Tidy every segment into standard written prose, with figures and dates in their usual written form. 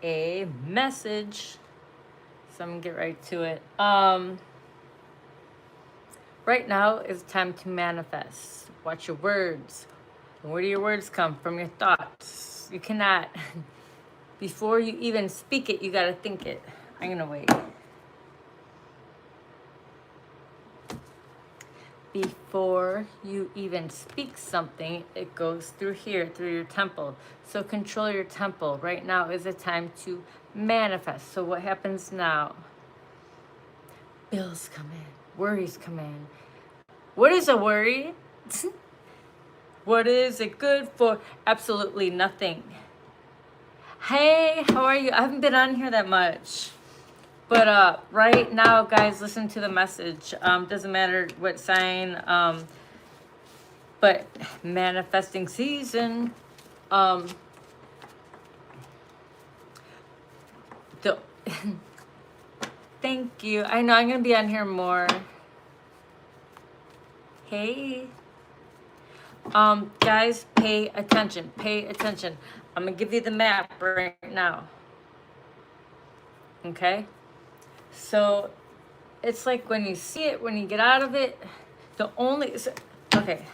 a message. So I'm gonna get right to it. Right now is time to manifest. Watch your words. Where do your words come from? Your thoughts. You cannot, before you even speak it, you gotta think it. I'm gonna wait. Before you even speak something, it goes through here, through your temple. So control your temple. Right now is a time to manifest. So what happens now? Bills come in, worries come in. What is a worry? What is it good for? Absolutely nothing. Hey, how are you? I haven't been on here that much. But right now, guys, listen to the message. Doesn't matter what sign, but manifesting season. The Thank you. I know I'm gonna be on here more. Hey. Guys, pay attention. Pay attention. I'm gonna give you the map right now. Okay? So it's like when you see it, when you get out of it, the only okay,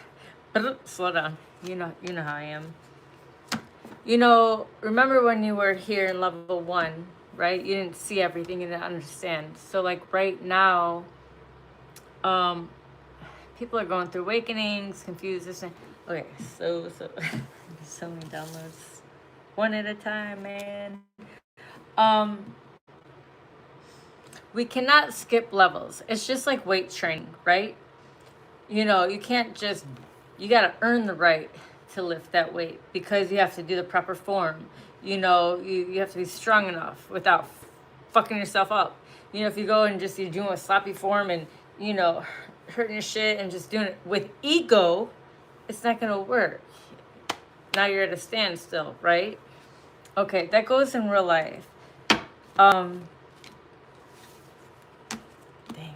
slow down. You know how I am. You know, remember when you were here in level 1, right? You didn't see everything, you didn't understand. So like right now, people are going through awakenings, confused, this and okay, so so many downloads. One at a time, man. We cannot skip levels. It's just like weight training, right? You know, you can't just, you got to earn the right to lift that weight because you have to do the proper form. You know, you have to be strong enough without fucking yourself up. You know, if you go and just, you're doing a sloppy form and, you know, hurting your shit and just doing it with ego, it's not going to work. Now you're at a standstill, right? Okay, that goes in real life. Dang,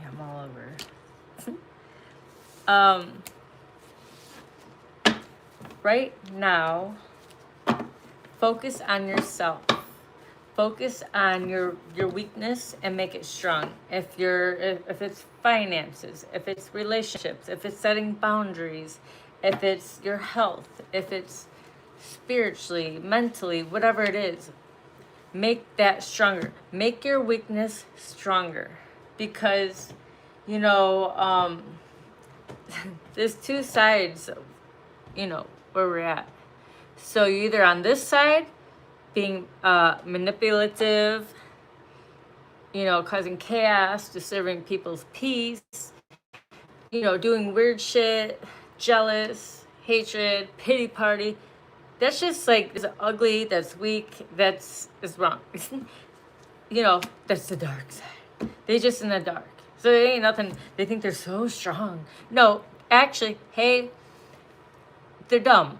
I'm all over. Right now, focus on yourself. Focus on your weakness and make it strong. If it's finances, if it's relationships, if it's setting boundaries, if it's your health, if it's spiritually, mentally, whatever it is, make that stronger. Make your weakness stronger. Because, you know, there's two sides, you know, where we're at. So you're either on this side, being manipulative, you know, causing chaos, disturbing people's peace, you know, doing weird shit, jealous, hatred, pity party. That's just like, it's ugly, that's weak, is wrong. You know, that's the dark side. They just in the dark. So it ain't nothing, they think they're so strong. No, actually, hey, they're dumb.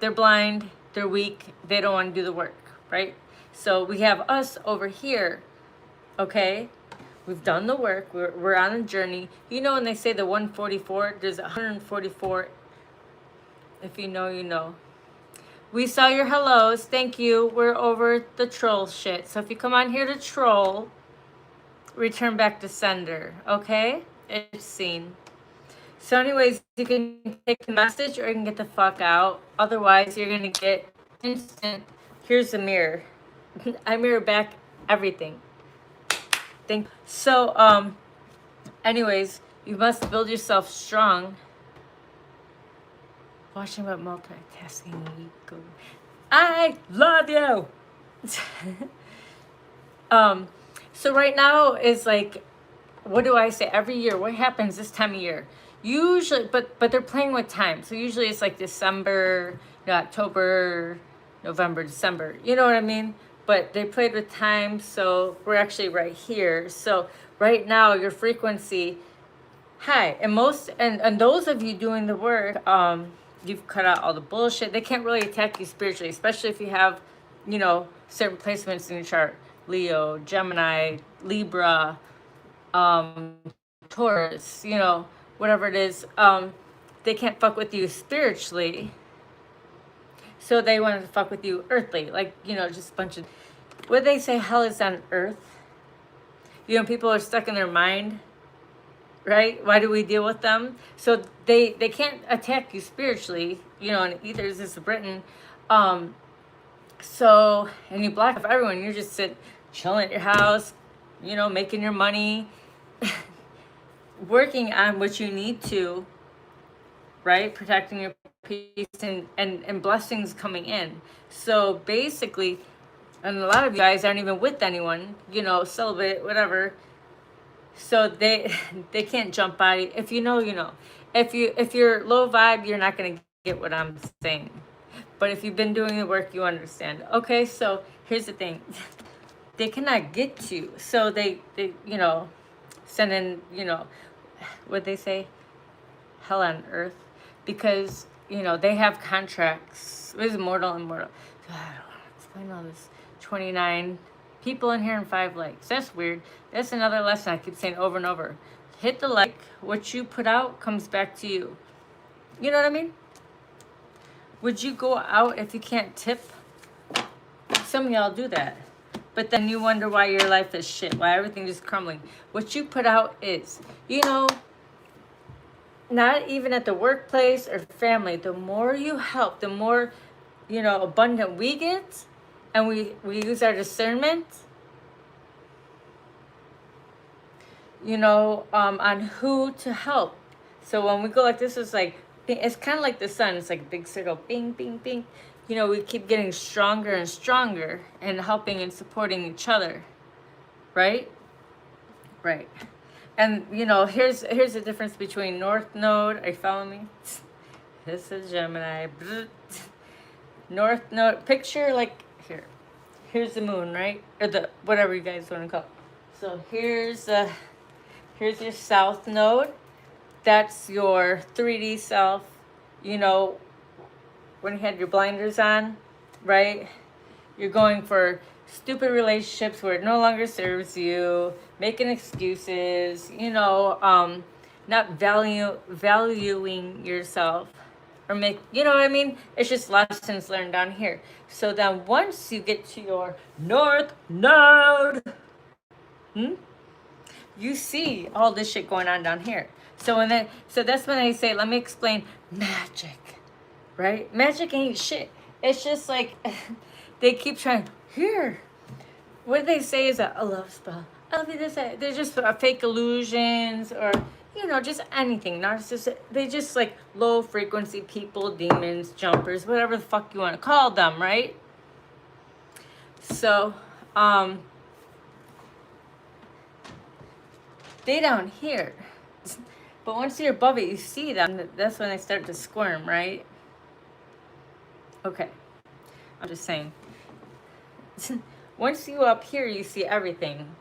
They're blind, they're weak, they don't want to do the work, right? So we have us over here, okay? We've done the work, we're on a journey. You know when they say the 144, there's 144. If you know, you know. We saw your hellos, thank you. We're over the troll shit. So if you come on here to troll, return back to sender, okay? It's seen. So anyways, you can take the message or you can get the fuck out. Otherwise, you're going to get instant. Here's the mirror. I mirror back everything. So, anyways, you must build yourself strong. Watching about multitasking. I love you. So right now is like, what do I say? Every year, what happens this time of year? Usually, but they're playing with time. So usually it's like December, you know, October, November, December. You know what I mean? But they played with time, so we're actually right here. So right now, your frequency, high. And those of you doing the work, you've cut out all the bullshit. They can't really attack you spiritually, especially if you have, you know, certain placements in your chart. Leo, Gemini, Libra, Taurus, you know, whatever it is, they can't fuck with you spiritually. So they want to fuck with you earthly, like, you know, just a bunch of, what they say, hell is on earth. You know, people are stuck in their mind, right? Why do we deal with them? So they can't attack you spiritually, you know, and either is this Britain. So, and you block off everyone. You're just chilling at your house, you know, making your money, working on what you need to, right? Protecting your peace and blessings coming in. So basically, and a lot of you guys aren't even with anyone, you know, celibate, whatever. So they can't jump by. If you know, you know. If you're low vibe, you're not gonna get what I'm saying. But if you've been doing the work, you understand. Okay, so here's the thing. They cannot get you. So they you know, send in, you know, what they say, hell on earth, because, you know, they have contracts. It is mortal and mortal. God, I don't want to explain all this. 29 people in here and 5 likes. That's weird. That's another lesson I keep saying over and over. Hit the like. What you put out comes back to you. You know what I mean? Would you go out if you can't tip? Some of y'all do that. But then you wonder why your life is shit, why everything is crumbling. What you put out is, you know, not even at the workplace or family, the more you help, the more, you know, abundant we get, and we use our discernment, you know, on who to help. So when we go like this, is like, it's kind of like the sun. It's like a big circle, bing, bing, bing. You know, we keep getting stronger and stronger and helping and supporting each other, right? Right. And, you know, here's the difference between North Node. Are you following me? This is Gemini. North Node. Picture like here. Here's the moon, right? Or the whatever you guys want to call it. So here's your South Node. That's your 3D self. You know, when you had your blinders on, right? You're going for stupid relationships where it no longer serves you, making excuses, you know, not valuing yourself, or you know what I mean? It's just lessons learned down here. So then once you get to your North Node, you see all this shit going on down here. So that's when I say, let me explain magic, right? Magic ain't shit. It's just like they keep trying. Here, what they say is a love spell. I love you. They're just fake illusions, or, you know, just anything. Narcissistic. They just like low frequency people, demons, jumpers, whatever the fuck you want to call them, right? So, they down here. But once you're above it, you see them. That's when they start to squirm, right? Okay. I'm just saying. Once you up here, you see everything.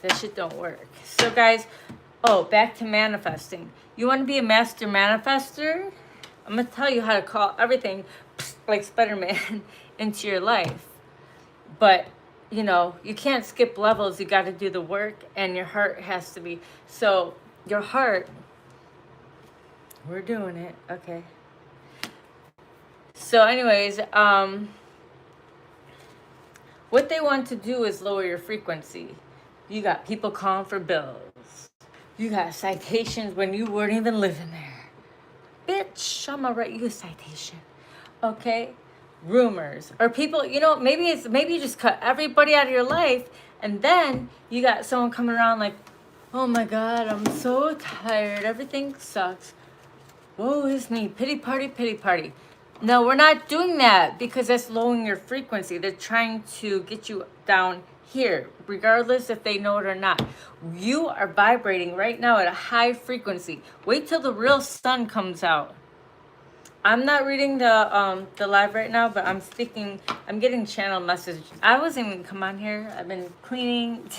That shit don't work. So guys, back to manifesting. You want to be a master manifester? I'm going to tell you how to call everything like Spider-Man into your life. But, you know, you can't skip levels. You got to do the work, and your heart has to be. So your heart, we're doing it. Okay. So anyways, what they want to do is lower your frequency. You got people calling for bills. You got citations when you weren't even living there. Bitch, I'm gonna write you a citation. Okay? Rumors. Or people, you know, maybe you just cut everybody out of your life, and then you got someone coming around like, oh my God, I'm so tired. Everything sucks. Woe is me. Pity party, pity party. No, we're not doing that, because that's lowering your frequency. They're trying to get you down here, regardless if they know it or not. You are vibrating right now at a high frequency. Wait till the real sun comes out. I'm not reading the live right now, but I'm getting channel messages. I wasn't even come on here. I've been cleaning,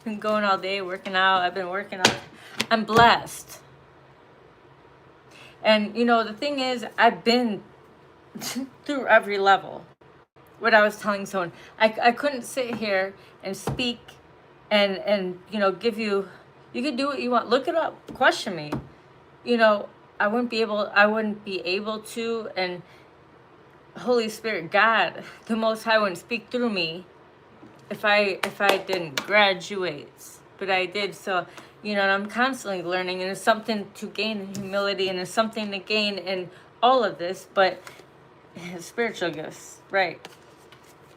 been going all day, working out. I've been working out. I'm blessed. And you know, the thing is, I've been through every level. What I was telling someone, I couldn't sit here and speak and you know, give you could do what you want. Look it up, question me. You know, I wouldn't be able to, and Holy Spirit, God, the Most High, wouldn't speak through me if I didn't graduate, but I did. So, you know, and I'm constantly learning, and there's something to gain in humility, and there's something to gain in all of this, but spiritual gifts, right?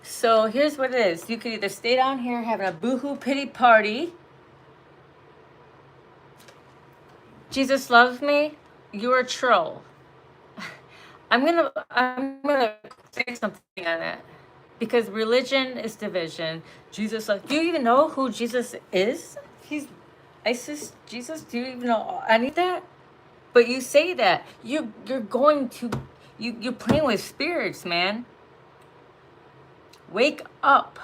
So here's what it is. You could either stay down here having a boohoo pity party. Jesus loves me. You're a troll. I'm gonna say something on that, because religion is division. Jesus, do you even know who Jesus is? He's ISIS. Jesus. Do you even know any of that? But you say that you're going to you're playing with spirits, man. Wake up,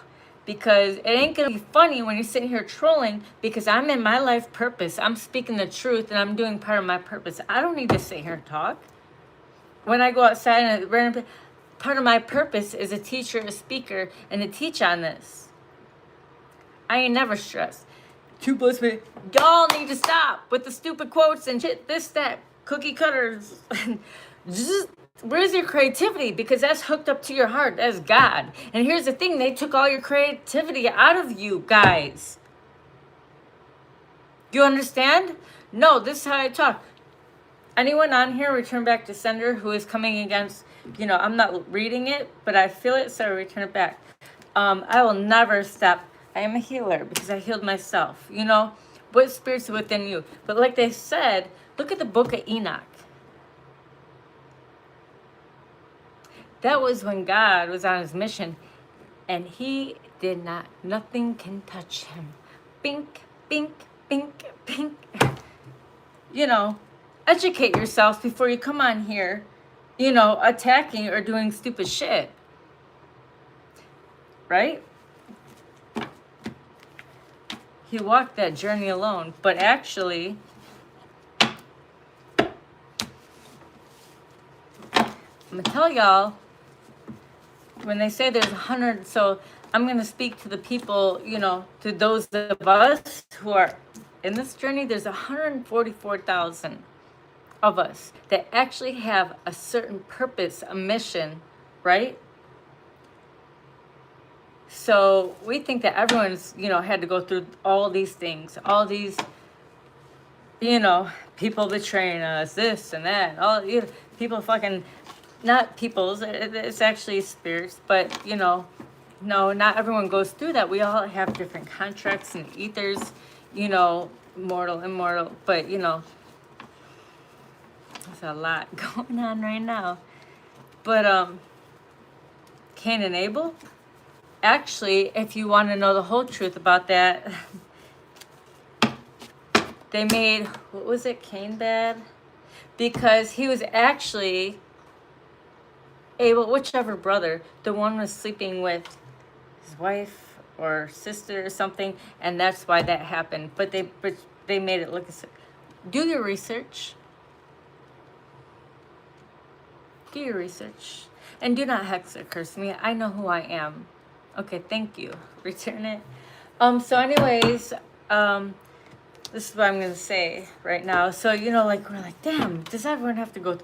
because it ain't gonna be funny when you're sitting here trolling, because I'm in my life purpose. I'm speaking the truth, and I'm doing part of my purpose. I don't need to sit here and talk. When I go outside and random, part of my purpose is a teacher, a speaker, and to teach on this. I ain't never stressed. 2 + me. Y'all need to stop with the stupid quotes and shit, this, that, cookie cutters. Just, where's your creativity? Because that's hooked up to your heart. That's God. And here's the thing. They took all your creativity out of you guys. You understand? No, this is how I talk. Anyone on here, return back to sender, who is coming against, you know, I'm not reading it, but I feel it, so I return it back. I will never stop. I am a healer because I healed myself. You know, what spirits are within you? But like they said, look at the book of Enoch. That was when God was on his mission, and he did not, nothing can touch him. Bink, bink, bink, bink. You know, educate yourselves before you come on here, you know, attacking or doing stupid shit. Right? He walked that journey alone, but actually, I'm gonna tell y'all, when they say there's 100, so I'm gonna speak to the people, you know, to those of us who are in this journey. There's 144,000 of us that actually have a certain purpose, a mission, right? So we think that everyone's, you know, had to go through all these things, all these, you know, people betraying us, this and that, all, you know, people fucking, not people's, it's actually spirits, but, you know, no, not everyone goes through that. We all have different contracts and ethers, you know, mortal, immortal, but, you know, there's a lot going on right now. But, Cain and Abel, actually, if you want to know the whole truth about that, they made, what was it, Cain bad? Because he was actually Abel, whichever brother, the one was sleeping with his wife or sister or something, and that's why that happened. But they made it look, do your research. Do your research. And do not hex or curse me. I know who I am. Okay, thank you. Return it. So anyways, this is what I'm gonna say right now. So, you know, like, we're like, damn, does everyone have to go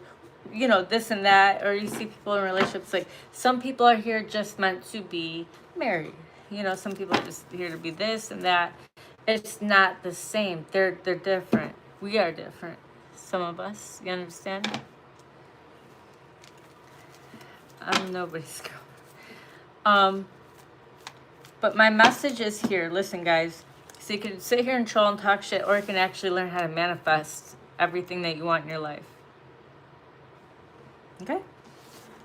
you know, this and that? Or you see people in relationships, like, some people are here just meant to be married. You know, some people are just here to be this and that. It's not the same. They're different. We are different. Some of us, you understand? I'm nobody's girl. But my message is here. Listen, guys. So you can sit here and troll and talk shit, or you can actually learn how to manifest everything that you want in your life. Okay? All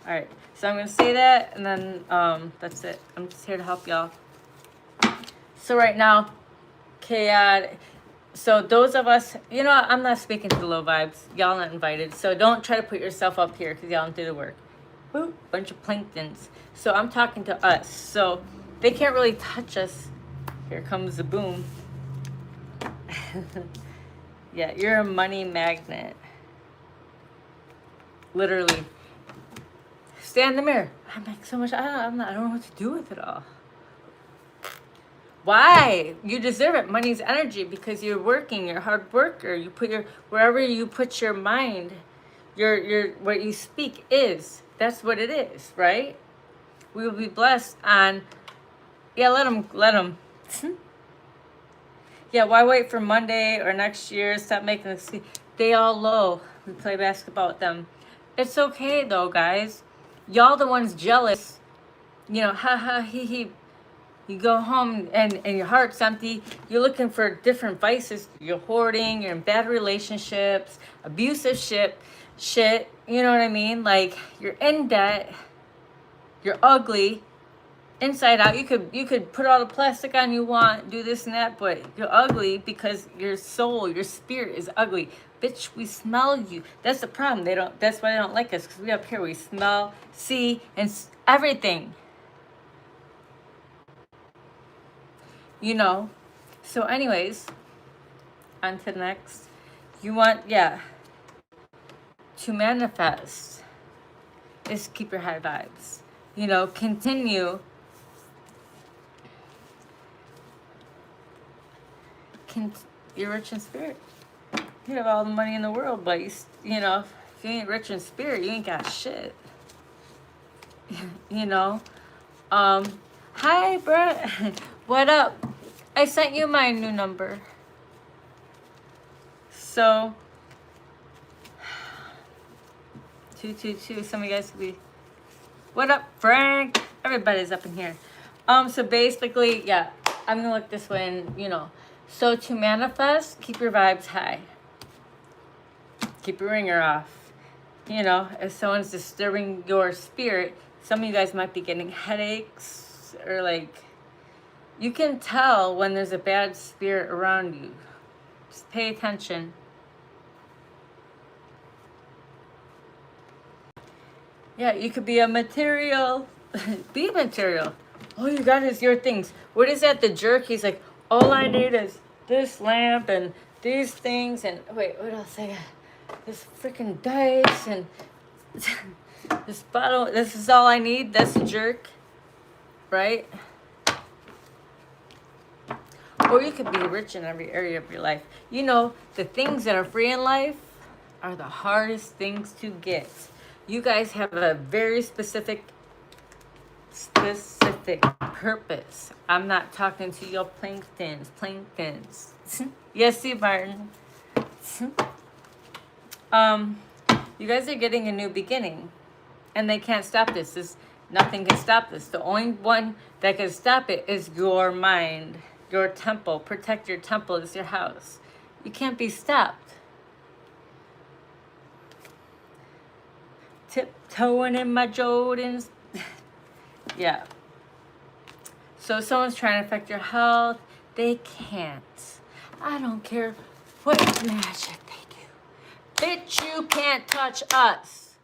right. So I'm going to say that, and then that's it. I'm just here to help y'all. So right now, chaotic. So those of us, you know, I'm not speaking to the low vibes. Y'all not invited. So don't try to put yourself up here, because y'all don't do the work. Woo, bunch of planktons. So I'm talking to us. So they can't really touch us. Here comes the boom. Yeah, you're a money magnet. Literally. Stand in the mirror. I make so much. I don't know what to do with it all. Why? You deserve it. Money's energy, because you're working. You're a hard worker. You put your, wherever you put your mind, your what you speak is. That's what it is, right? We will be blessed on Yeah, let them. Yeah, why wait for Monday or next year? Stop making excuses. They all low. We play basketball with them. It's okay though, guys. Y'all the ones jealous. You know, ha ha he he. You go home and your heart's empty. You're looking for different vices. You're hoarding. You're in bad relationships, abusive shit. You know what I mean? Like you're in debt. You're ugly. Inside out, you could put all the plastic on you want, do this and that, but you're ugly because your soul, your spirit is ugly. Bitch, we smell you. That's the problem. They don't. That's why they don't like us, because we up here we smell, see, and everything. You know. So, anyways, on to the next. You want to manifest is keep your high vibes. You know, continue. You're rich in spirit. You have all the money in the world, but you know, if you ain't rich in spirit, you ain't got shit. You know. Hi, Brett. What up? I sent you my new number. So 222. Some of you guys could be. What up, Frank? Everybody's up in here. So basically, yeah, I'm gonna look this way, and you know. So to manifest, keep your vibes high. Keep your ringer off. You know, if someone's disturbing your spirit, some of you guys might be getting headaches or like, you can tell when there's a bad spirit around you. Just pay attention. Yeah, you could be a material. Be material. All you got is your things. What is that? The jerk? He's like, all I need is this lamp and these things and wait, what else I got? This freaking dice and this bottle. This is all I need. That's a jerk, right? Or you could be rich in every area of your life. You know, the things that are free in life are the hardest things to get. You guys have a very specific purpose. I'm not talking to your planktons. Yes, Steve Martin. You guys are getting a new beginning, and they can't stop this. Nothing can stop this. The only one that can stop it is your mind, your temple. Protect your temple. It's your house. You can't be stopped. Tiptoeing in my Jordans. Yeah. So if someone's trying to affect your health, they can't. I don't care what magic they do. Bitch, you can't touch us.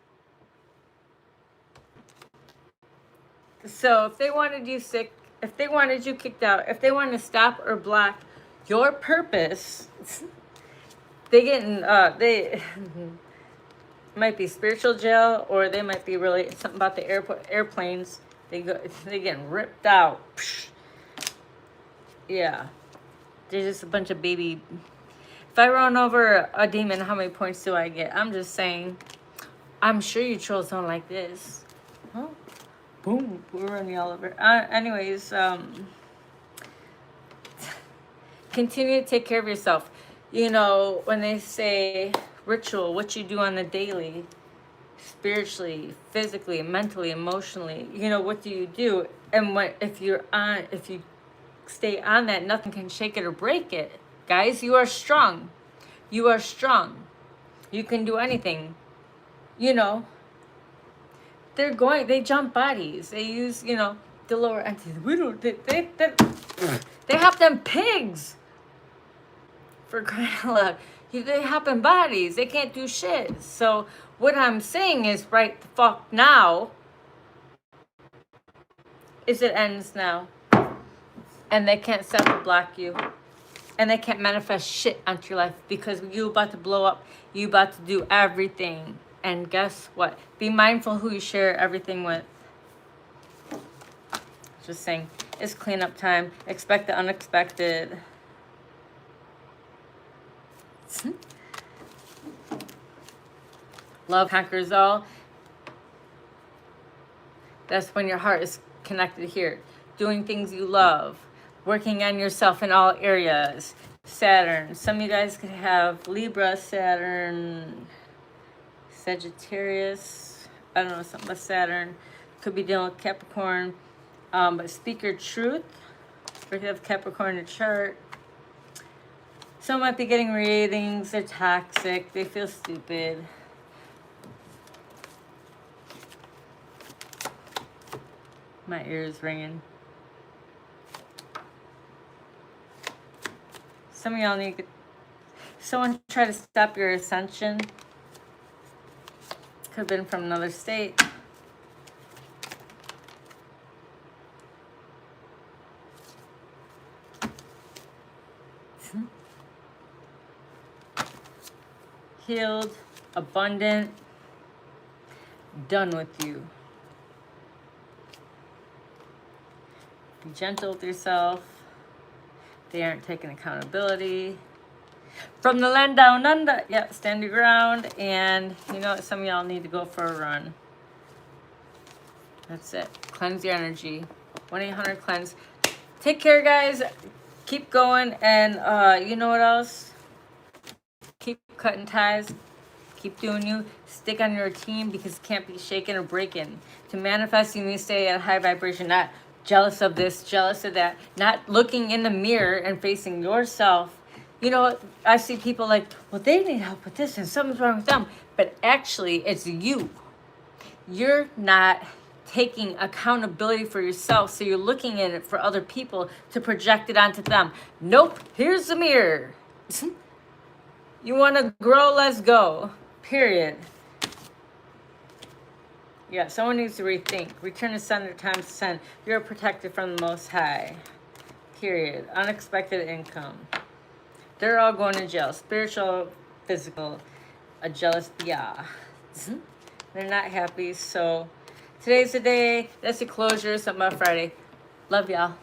So if they wanted you sick, if they wanted you kicked out, if they wanted to stop or block your purpose, they might be spiritual jail, or they might be really something about the airplanes. They getting ripped out. Yeah, they're just a bunch of baby. If I run over a demon, how many points do I get? I'm just saying. I'm sure you trolls don't like this. Huh? Boom, we're running all over. Anyways, continue to take care of yourself. You know, when they say ritual, what you do on the daily, spiritually, physically, mentally, emotionally, you know, what do you do? And if you stay on that, nothing can shake it or break it. Guys, you are strong. You are strong. You can do anything. You know, they jump bodies. They use, you know, the lower entities. They hop them pigs. For crying out loud. They hop in bodies. They can't do shit. So what I'm saying is right the fuck now is it ends now. And they can't stop or block you. And they can't manifest shit onto your life, because you about to blow up. You about to do everything. And guess what? Be mindful who you share everything with. Just saying. It's cleanup time. Expect the unexpected. Love conquers all. That's when your heart is connected here. doing things you love, working on yourself in all areas. Saturn. Some of you guys could have Libra, Saturn, Sagittarius. I don't know, something about Saturn. Could be dealing with Capricorn. But speak your truth. Or you have Capricorn in the chart. Some might be getting readings. They're toxic. They feel stupid. My ears ringing. Some of y'all need to, someone try to stop your ascension. Could have been from another state. Healed, abundant, done with you. Be gentle with yourself. They aren't taking accountability. From the land down under. Yep, stand your ground. And you know what? Some of y'all need to go for a run. That's it. Cleanse your energy. 1-800-CLEANSE. Take care, guys. Keep going. And you know what else? Keep cutting ties. Keep doing you. Stick on your routine because it can't be shaken or breaking. To manifest, you need to stay at a high vibration, not jealous of this, jealous of that, not looking in the mirror and facing yourself. You know, I see people like, well, they need help with this and something's wrong with them. But actually, it's you. You're not taking accountability for yourself, so you're looking at it for other people to project it onto them. Nope, here's the mirror. You want to grow, let's go. Period. Yeah, someone needs to rethink. Return to sender times 10. You're protected from the Most High. Period. Unexpected income. They're all going to jail. Spiritual, physical, a jealous biah. They're not happy. So today's the day. That's your closure. Something about Friday. Love y'all.